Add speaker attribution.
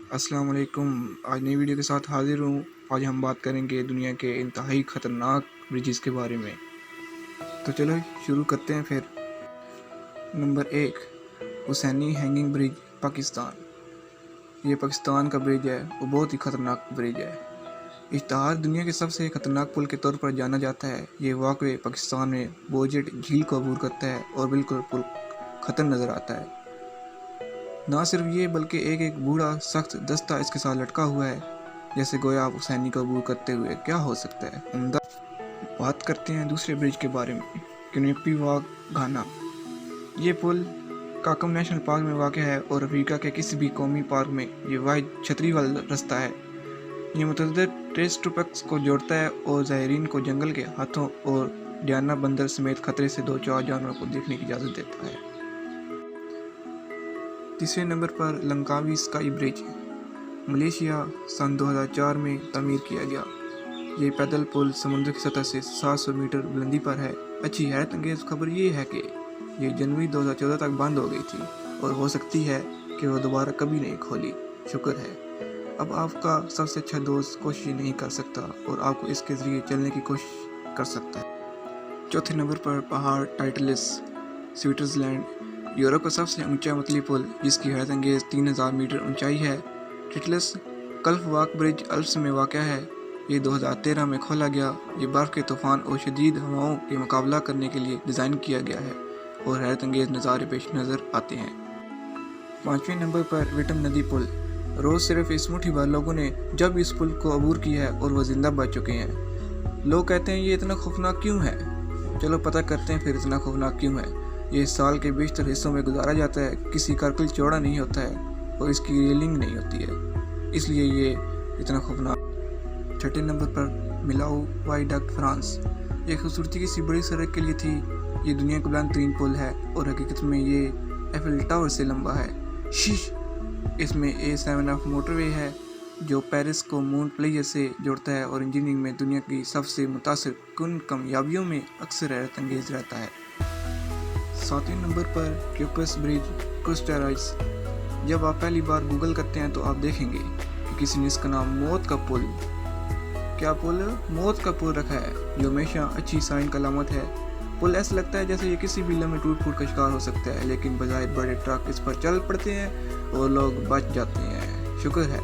Speaker 1: अस्सलाम वालेकुम। आज नई वीडियो के साथ हाज़िर हूँ। आज हम बात करेंगे दुनिया के इंतहाई ख़तरनाक ब्रिजेस के बारे में। तो चलो शुरू करते हैं फिर। Number 1, Hussaini hanging bridge, Pakistan. ये पाकिस्तान का ब्रिज है, वो बहुत ही ख़तरनाक ब्रिज है। इश्तहार दुनिया के सबसे ख़तरनाक पुल के तौर पर जाना जाता है। ये वाक़ई पाकिस्तान में बोजेट झील को अबूर करता है और बिल्कुल पुल ख़त्म नज़र आता है। ना सिर्फ ये बल्कि एक बूढ़ा सख्त दस्ता इसके साथ लटका हुआ है, जैसे गोया आप हुसैनी को अबूर करते हुए क्या हो सकता है। उम्दा। बात करते हैं दूसरे ब्रिज के बारे में, क्निप्पी वाक, घाना। ये पुल काकम नेशनल पार्क में वाक़ है और अफ्रीका के किसी भी कौमी पार्क में ये वाहिद छतरी वाला रास्ता है। ये मुतअद्दिद ट्रेस ट्रैक्स को जोड़ता है और ज़ायरीन को जंगल के हाथों और डियाना बंदर समेत खतरे से 2-4 जानवरों को देखने की इजाज़त देता है। तीसरे नंबर पर लंकावी स्काई ब्रिज, मलेशिया, सन 2004 में तामीर किया गया। ये पैदल पुल समुद्र की सतह से 700 मीटर बुलंदी पर है। अच्छी हैरत अंगेज़ खबर ये है कि ये जनवरी 2014 तक बंद हो गई थी और हो सकती है कि वो दोबारा कभी नहीं खोली। शुक्र है, अब आपका सबसे अच्छा दोस्त कोशिश नहीं कर सकता और आपको इसके ज़रिए चलने की कोशिश कर सकता है। चौथे नंबर पर पहाड़ टाइटलिस, स्विट्ज़रलैंड। यूरोप का सबसे ऊंचा मतली पुल, जिसकी हैरत अंगेज़ 3000 मीटर ऊंचाई है। टाइटलिस कल्फ वाक ब्रिज अल्प्स में वाक़या है। ये 2013 में खोला गया। ये बर्फ़ के तूफ़ान और शदीद हवाओं के मुकाबला करने के लिए डिज़ाइन किया गया है और हैरत अंगेज़ नज़ारे पेश नज़र आते हैं। पाँचवें नंबर पर विटम नदी पुल। रोज़ सिर्फ इस मुट्ठी भर लोगों ने जब इस पुल को अबूर किया है और वह ज़िंदा बच चुके हैं। लोग कहते हैं ये इतना खौफनाक क्यों है। चलो पता करते हैं फिर इतना खौफनाक क्यों है। ये साल के बेशतर हिस्सों में गुजारा जाता है, किसी का कुल चौड़ा नहीं होता है और इसकी रेलिंग नहीं होती है, इसलिए ये इतना खौफनाक। छठे नंबर पर मिलाऊ वाइडक्ट, फ्रांस। ये खूबसूरती किसी बड़ी सड़क के लिए थी। ये दुनिया का बुलंद तरीन पुल है और हकीकत में ये एफिल टावर से लंबा है। शीश। इसमें A7F मोटरवे है जो पेरिस को मॉन्टपेलियर से जोड़ता है और इंजीनियरिंग में दुनिया की सबसे मुतासिर कुन कामयाबियों में अक्सर हैरत अंगेज़ रहता है। सातवें नंबर पर क्यूपस ब्रिज, कोस्टा राइस। जब आप पहली बार गूगल करते हैं तो आप देखेंगे कि किसी ने इसका नाम मौत का पुल, क्या पुल, मौत का पुल रखा है, जो हमेशा अच्छी साइन का अलामत है। पुल ऐसा लगता है जैसे ये किसी भी लम्हे टूट फूट का शिकार हो सकता है, लेकिन बजाय बड़े ट्रक इस पर चल पड़ते हैं और लोग बच जाते हैं। शुक्र है